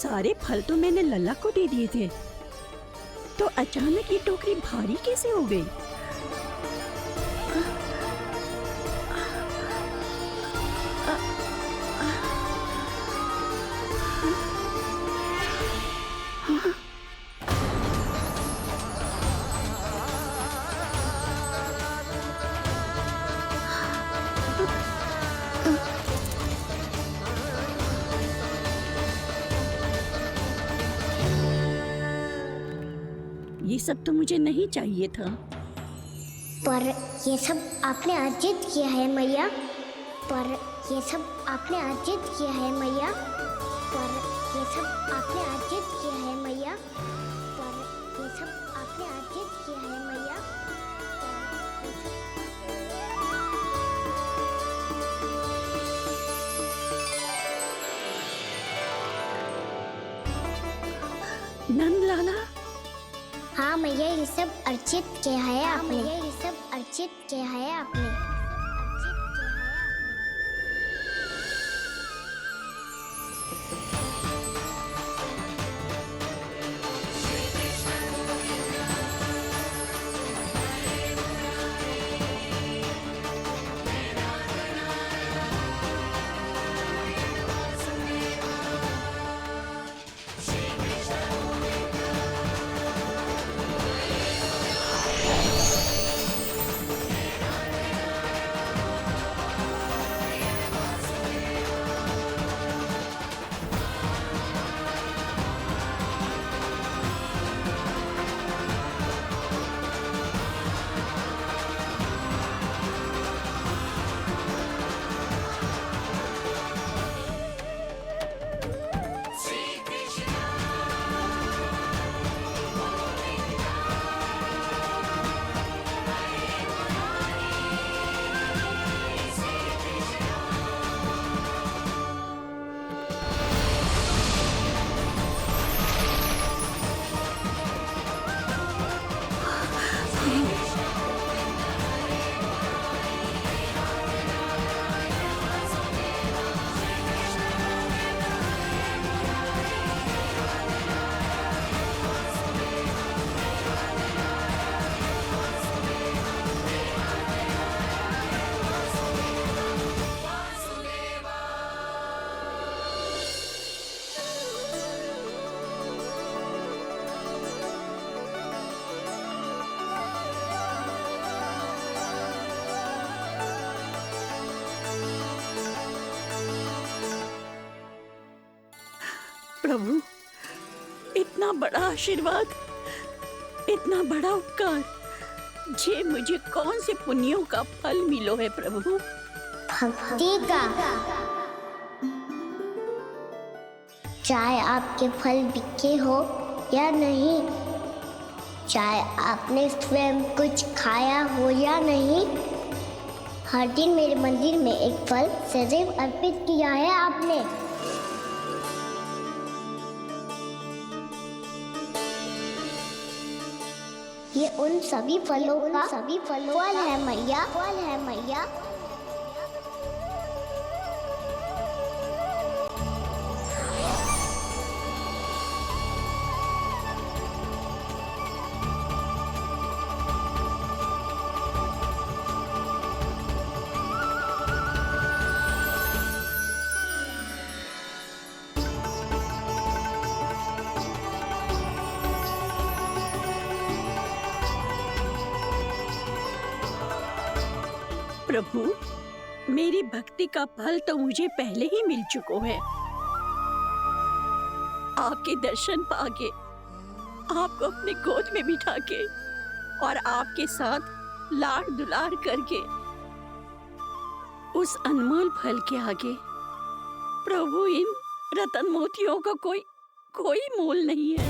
सारे फल तो मैंने लल्ला को दे दिए थे, तो अचानक ये टोकरी भारी कैसे हो गई? ये सब तो मुझे नहीं चाहिए था। पर ये सब आपने अर्जित किया है मैया। पर ये सब आपने अर्जित किया है मैया। पर ये सब आपने अर्जित किया है मैया। पर ये सब आपने अर्जित किया है मैया। नंद लाला, हाँ मैया, ये सब अर्जित किया है आपने। ये सब अर्जित किया है आपने। प्रभु, इतना बड़ा आशीर्वाद, इतना बड़ा उपकार, जे मुझे कौन से पुण्यों का फल मिलो है प्रभु? भक्ति का। चाहे आपके फल बिके हो या नहीं, चाहे आपने स्वयं कुछ खाया हो या नहीं, हर दिन मेरे मंदिर में एक फल सदैव अर्पित किया है आपने। ये उन सभी फलों का फल है मैया। फल है मैया। प्रभु, मेरी भक्ति का फल तो मुझे पहले ही मिल चुका है। आपके दर्शन पाके, आपको अपने गोद में बिठा के और आपके साथ लाड दुलार करके, उस अनमोल फल के आगे प्रभु इन रतन मोतियों का कोई मोल नहीं है।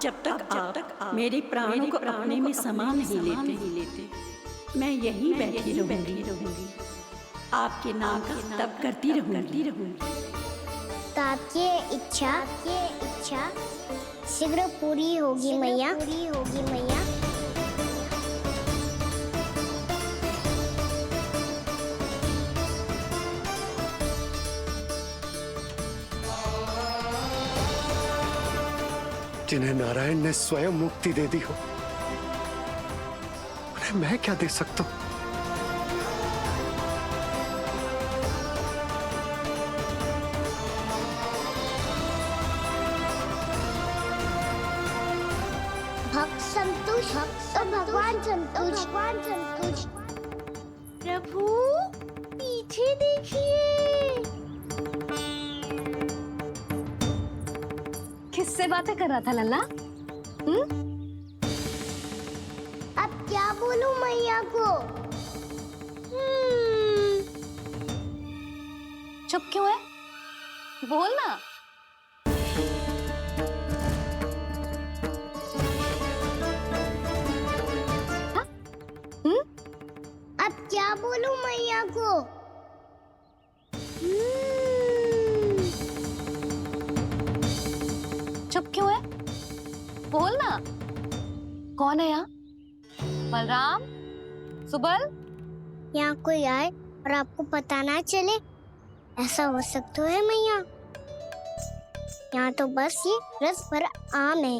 जब तक आप मेरे प्राणों को अपने में समा नहीं लेते, मैं यहीं बैठी रहूंगी। आपके नाम का तप करती रहूंगी। तो आपकी इच्छा शीघ्र पूरी होगी मैया। जिन्हें नारायण ने स्वयं मुक्ति दे दी हो, उन्हें मैं क्या दे सकता हूं? भक्त संतुष्ट तो भगवान संतुष्ट। प्रभु पीछे देखिए। किससे बातें कर रहा था लल्ला? अब क्या बोलूं मैया को? चुप क्यों है? बोल ना। अब क्या बोलूं मैया को? चुप क्यों है? बोल ना। कौन है यहाँ? बलराम? सुबल? यहाँ कोई आए और आपको पता ना चले, ऐसा हो सकता है मैया? यहाँ तो बस ये रस भरा आम है,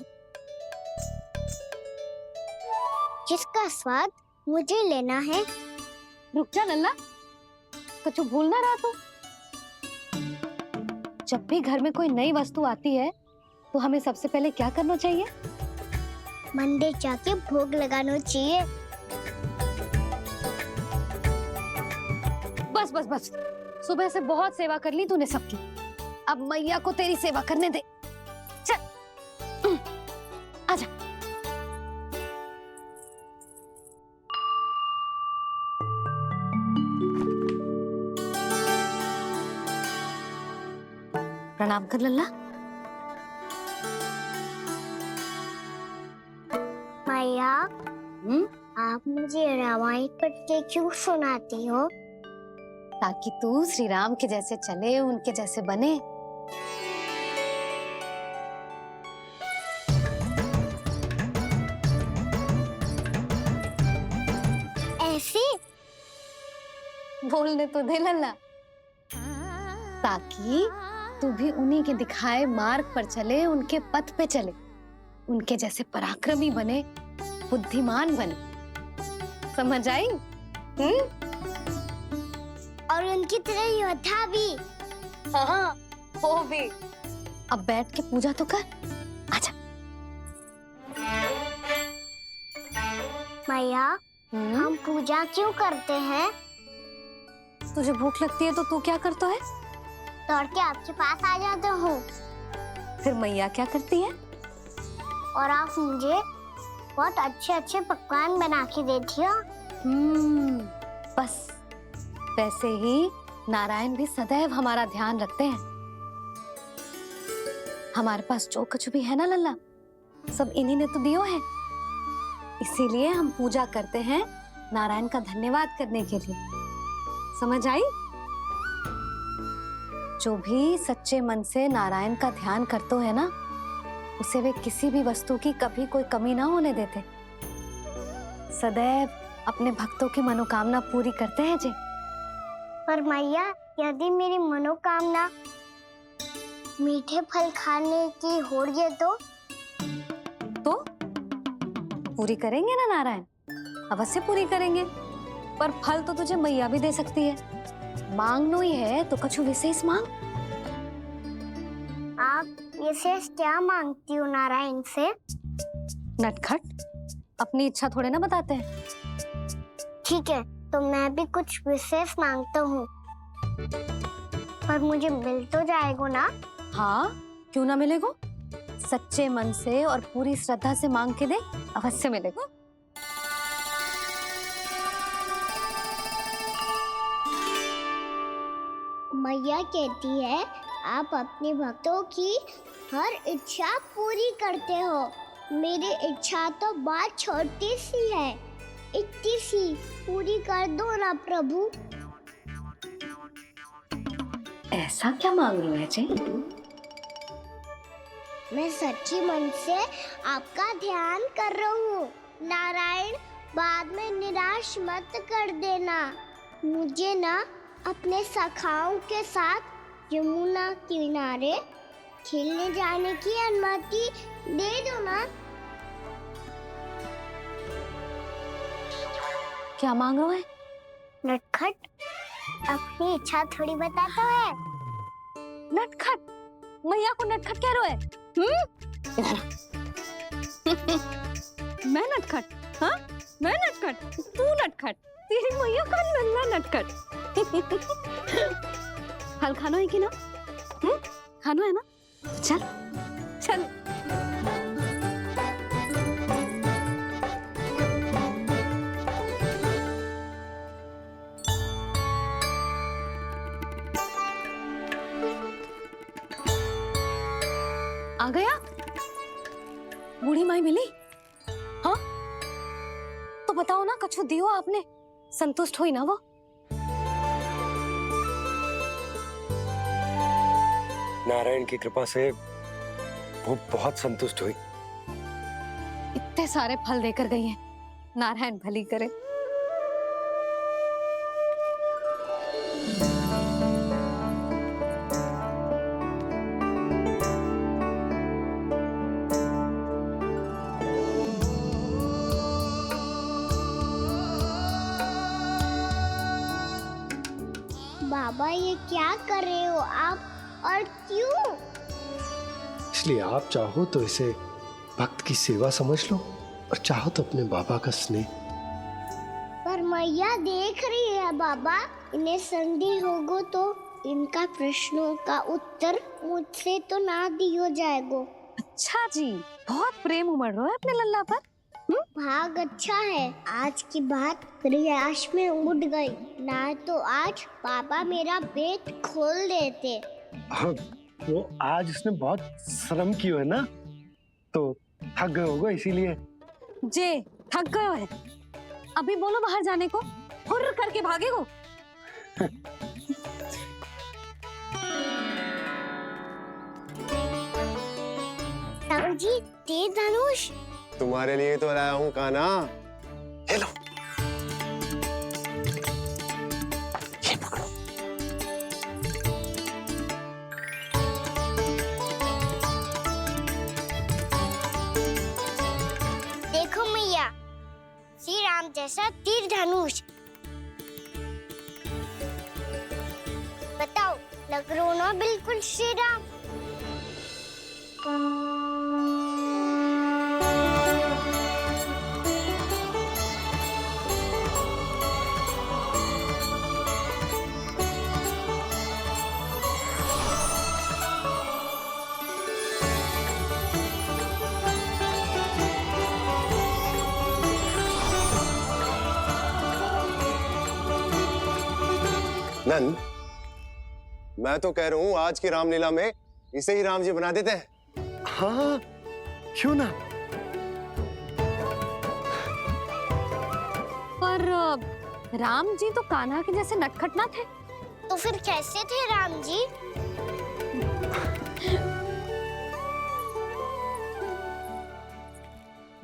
जिसका स्वाद मुझे लेना है। रुक जा लल्ला, कुछ भूल ना रहा तू। जब भी घर में कोई नई वस्तु आती है तो हमें सबसे पहले क्या करना चाहिए? मंदिर जाके भोग लगाना चाहिए। बस सुबह से बहुत सेवा कर ली तूने सबकी, अब मैया को तेरी सेवा करने दे। चल आजा। प्रणाम कर लल्ला। मैया, आप मुझे रामायण पढ़ के क्यों सुनाती हो? ताकि तू श्री राम के जैसे चले, उनके जैसे बने। ऐसे बोलने तो दे लल्ला, ताकि तू भी उन्हीं के दिखाए मार्ग पर चले, उनके पथ पे चले, उनके जैसे पराक्रमी बने, बुद्धिमान बने। समझ आई? और उनकी तरह योद्धा भी। हाँ, वो भी। अब बैठ के पूजा तो कर। आजा। मैया, हम पूजा क्यों करते हैं? तुझे भूख लगती है तो तू क्या करता है? दौड़ के आपके पास आ जाता हूँ। फिर मैया क्या करती है? और आप मुझे बहुत अच्छे पकवान बना के देती हो। बस वैसे ही नारायण भी सदैव हमारा ध्यान रखते हैं। हमारे पास जो कुछ भी है ना लल्ला, सब इन्हीं ने तो दियो है। इसीलिए हम पूजा करते हैं नारायण का धन्यवाद करने के लिए। समझ आई? जो भी सच्चे मन से नारायण का ध्यान करते है ना, उसे वे किसी भी वस्तु की कभी कोई कमी ना होने देते। सदैव अपने भक्तों की मनोकामना पूरी करते हैं जी। पर मैया, यदि मेरी मनोकामना मीठे फल खाने की हो रही है तो पूरी करेंगे ना नारायण, अवश्य पूरी करेंगे। पर फल तो तुझे मैया भी दे सकती है। मांगनो ही है तो कुछ विशेष मांग। आप विशेष क्या मांगती हो नारायण से? नटखट, अपनी इच्छा थोड़े ना बताते हैं। ठीक है, तो मैं भी कुछ विशेष मांगता हूँ, पर मुझे मिल तो जाएगा ना? हाँ, क्यों ना मिलेगा। सच्चे मन से और पूरी श्रद्धा से मांग के दे, अवश्य मिलेगा। मैया कहती है आप अपने भक्तों की हर इच्छा पूरी करते हो। मेरी इच्छा तो बहुत छोटी सी है, इतनी सी पूरी कर दो ना प्रभु। ऐसा क्या मांग रहे हो है जी? मैं सच्ची मन से आपका ध्यान कर रहा हूँ। नारायण, बाद में निराश मत कर देना। मुझे ना अपने सखाओं के साथ यमुना किनारे खेलने जाने की अनुमति दे दो ना। क्या मांग रहे हो? नटखट अपनी इच्छा थोड़ी बताता है। नटखट? मैया को नटखट कह रहे हो? मैं नटखट? हाँ, मैं नटखट, तू नटखट, तेरी मैया का नन्ना नटखट। हल खानो है कि ना? खानो है ना? चल चल। आ गया? बूढ़ी माई मिली? हाँ, तो बताओ ना, कछु दियो आपने, संतुष्ट हुई ना वो? नारायण की कृपा से वो बहुत संतुष्ट हुई। इतने सारे फल देकर गई हैं, नारायण भली करे। बाबा, ये क्या कर रहे हो आप और क्यों? इसलिए आप चाहो तो इसे भक्त की सेवा समझ लो और चाहो तो अपने बाबा का स्नेह। पर मैया देख रही है बाबा, इन्हें संदेह होगो तो इनका प्रश्नों का उत्तर मुझसे तो ना दियो जाएगो। अच्छा जी, बहुत प्रेम उमड़ रहा है अपने लल्ला पर। भाग अच्छा है, आज की बात प्रयास में उड़ गई, ना तो आज पापा मेरा पेट खोल देते। हाँ, वो आज उसने बहुत श्रम किया है ना, तो थक गए होगा इसीलिए। जे थक गए है, अभी बोलो बाहर जाने को, हुर्र करके भागेगो। ताऊ जी, तीर धनुष तुम्हारे लिए तो लाया हूँ कान्हा। ले लो। ये पकड़ो। देखो मैया, श्री राम जैसा तीर धनुष। बताओ, लग रहा हो ना बिल्कुल श्री राम? नंद, मैं तो कह रहा हूँ आज की रामलीला में इसे ही राम जी बना देते हैं। हाँ, क्यों ना। पर राम जी तो कान्हा के जैसे नटखट ना थे। तो फिर कैसे थे राम जी?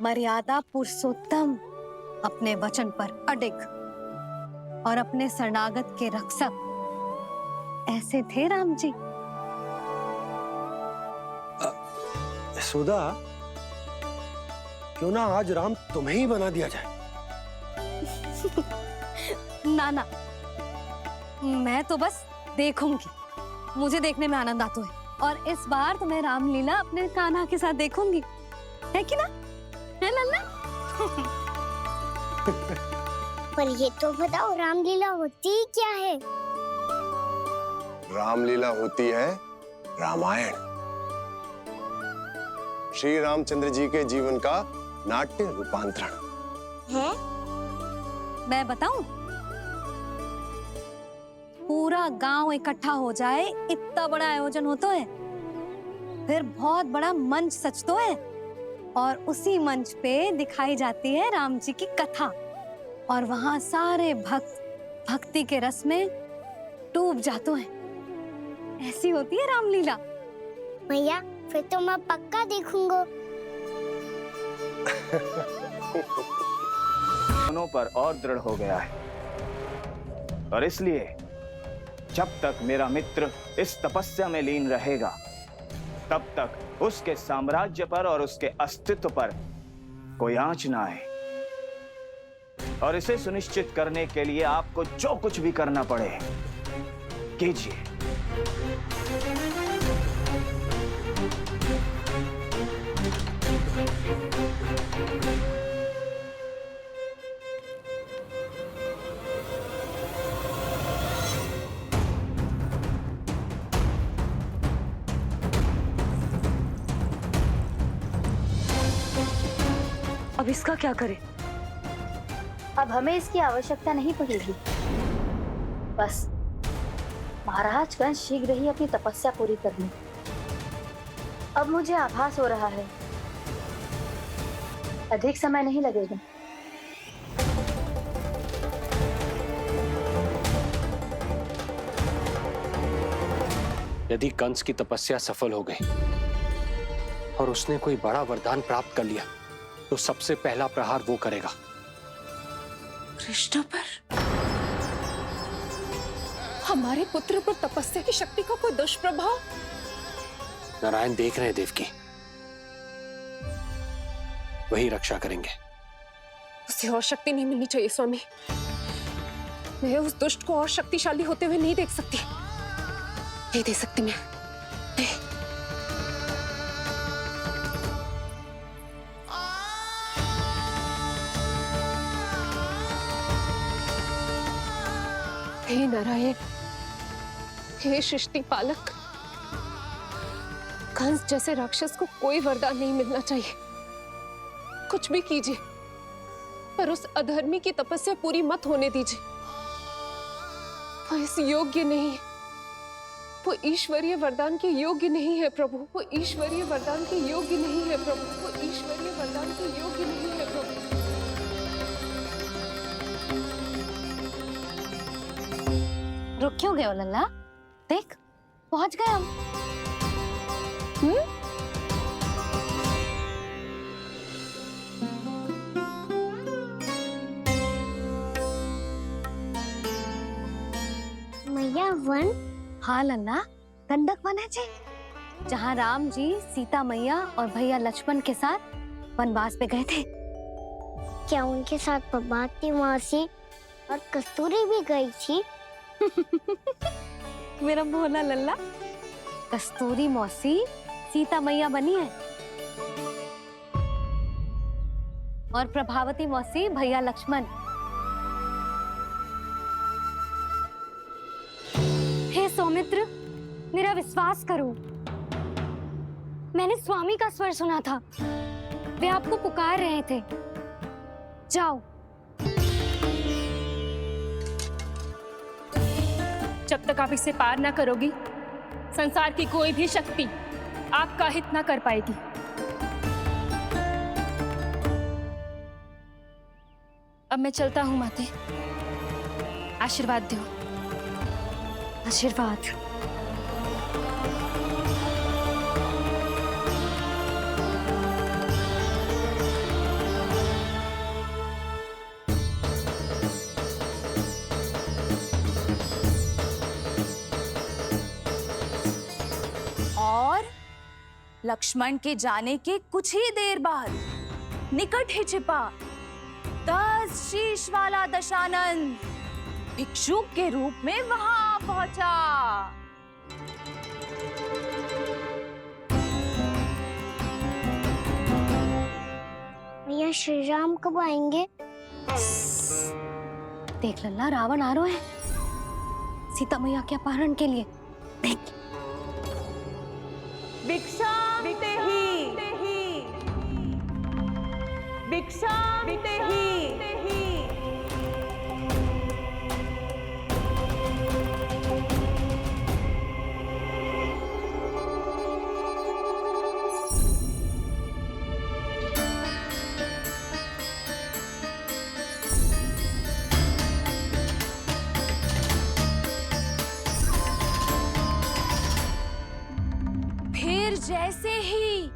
मर्यादा पुरुषोत्तम, अपने वचन पर अडिग और अपने शरणागत के रक्षक, ऐसे थे राम जी। यशोदा, क्यों ना आज राम तुम्हें ही बना दिया जाए। ना ना, मैं तो बस देखूंगी, मुझे देखने में आनंद आता है, और इस बार तो मैं रामलीला अपने कान्हा के साथ देखूंगी, है कि ना? है लल्ला? पर ये तो बताओ, रामलीला होती क्या है? रामलीला होती है रामायण, श्री रामचंद्र जी के जीवन का नाट्य रूपांतरण है। मैं बताऊं? पूरा गांव इकट्ठा हो जाए, इतना बड़ा आयोजन होता है, फिर बहुत बड़ा मंच सजतो है, और उसी मंच पे दिखाई जाती है राम जी की कथा और वहां सारे भक्त भक्ति के रस में डूब जाते हैं। ऐसी होती है रामलीला। मैया फिर तो मैं पक्का देखूंगा। दोनों पर और दृढ़ हो गया है और इसलिए जब तक मेरा मित्र इस तपस्या में लीन रहेगा तब तक उसके साम्राज्य पर और उसके अस्तित्व पर कोई आंच ना आए। और इसे सुनिश्चित करने के लिए आपको जो कुछ भी करना पड़े कीजिए। अब इसका क्या करें? अब हमें इसकी आवश्यकता नहीं पड़ेगी। बस महाराजगण शीघ्र ही अपनी तपस्या पूरी कर लें। अब मुझे आभास हो रहा है अधिक समय नहीं लगेगा। यदि कंस की तपस्या सफल हो गई और उसने कोई बड़ा वरदान प्राप्त कर लिया तो सबसे पहला प्रहार वो करेगा। कृष्ण पर, हमारे पुत्र पर तपस्या की शक्ति का कोई दुष्प्रभाव? नारायण देख रहे हैं देवकी, वही रक्षा करेंगे। उसे और शक्ति नहीं मिलनी चाहिए स्वामी। मैं उस दुष्ट को और शक्तिशाली होते हुए नहीं देख सकती, नहीं दे सकती मैं। नहीं। हे नारायण, हे सृष्टि पालक, कंस जैसे राक्षस को कोई वरदान नहीं मिलना चाहिए। कुछ भी कीजिए पर उस अधर्मी की तपस्या पूरी मत होने दीजिए। वो इस योग्य नहीं है, वो ईश्वरीय वरदान के योग्य नहीं है प्रभु। वो ईश्वरीय वरदान के योग्य नहीं है प्रभु। वो ईश्वरीय वरदान के योग्य नहीं है प्रभु। रुक क्यों गए हो लल्ला? देख पहुंच गए हम। मैया वन? हाँ लल्ला, गंडक वन है जी, जहाँ राम जी सीता मैया और भैया लक्ष्मण के साथ वनवास पे गए थे। क्या उनके साथ प्रभाती मौसी और कस्तूरी भी गई थी? मेरा भोला लल्ला, कस्तूरी मौसी सीता मैया बनी है और प्रभावती मौसी भैया लक्ष्मण। हे सौमित्र, मेरा विश्वास करो, मैंने स्वामी का स्वर सुना था, वे आपको पुकार रहे थे। जाओ। जब तक आप इसे पार ना करोगी, संसार की कोई भी शक्ति आपका हित ना कर पाएगी। अब मैं चलता हूँ माते, आशीर्वाद दो। आशीर्वाद। और लक्ष्मण के जाने के कुछ ही देर बाद निकट ही छिपा 10 शीश वाला दशानन भिक्षुक के रूप में वहां पहुंचा। भैया श्री राम कब आएंगे? देख लल्ला, रावण आ रहे हैं सीता मैया के अपहरण के लिए। देख। भिक्षा देहि, भिक्षा देहि। फिर जैसे ही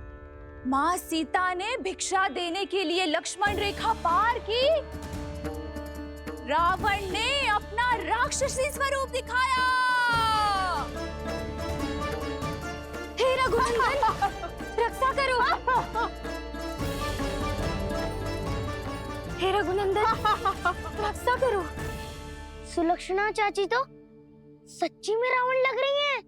माँ सीता ने भिक्षा देने के लिए लक्ष्मण रेखा पार की, रावण ने अपना राक्षसी स्वरूप दिखाया। हे रघुनंदन, रक्षा करो। हे रघुनंदन, रक्षा करो। सुलक्षणा चाची तो सच्ची में रावण लग रही हैं।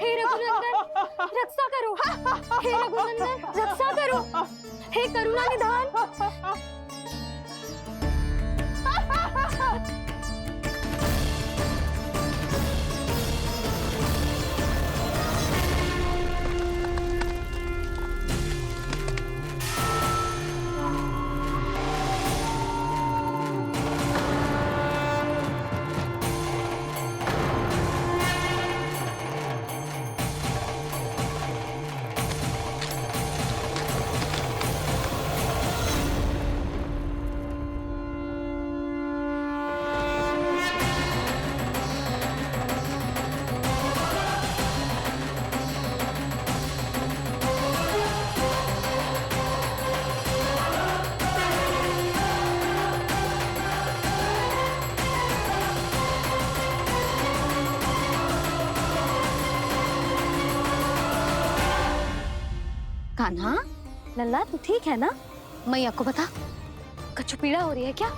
हे रघुनंदन, रक्षा करो। हे रघुनंदन, रक्षा करो। हे करुणा निधान। कान्हा, लल्ला तू ठीक है ना? मैया को बता, कछु पीड़ा हो रही है क्या?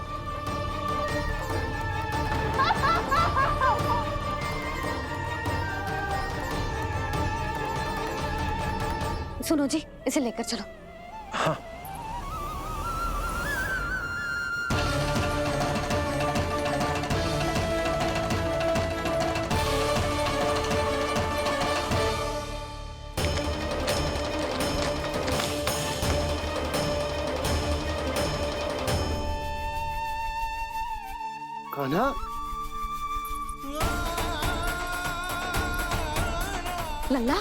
सुनो जी, इसे लेकर चलो। हाँ। कान्हा, लल्ला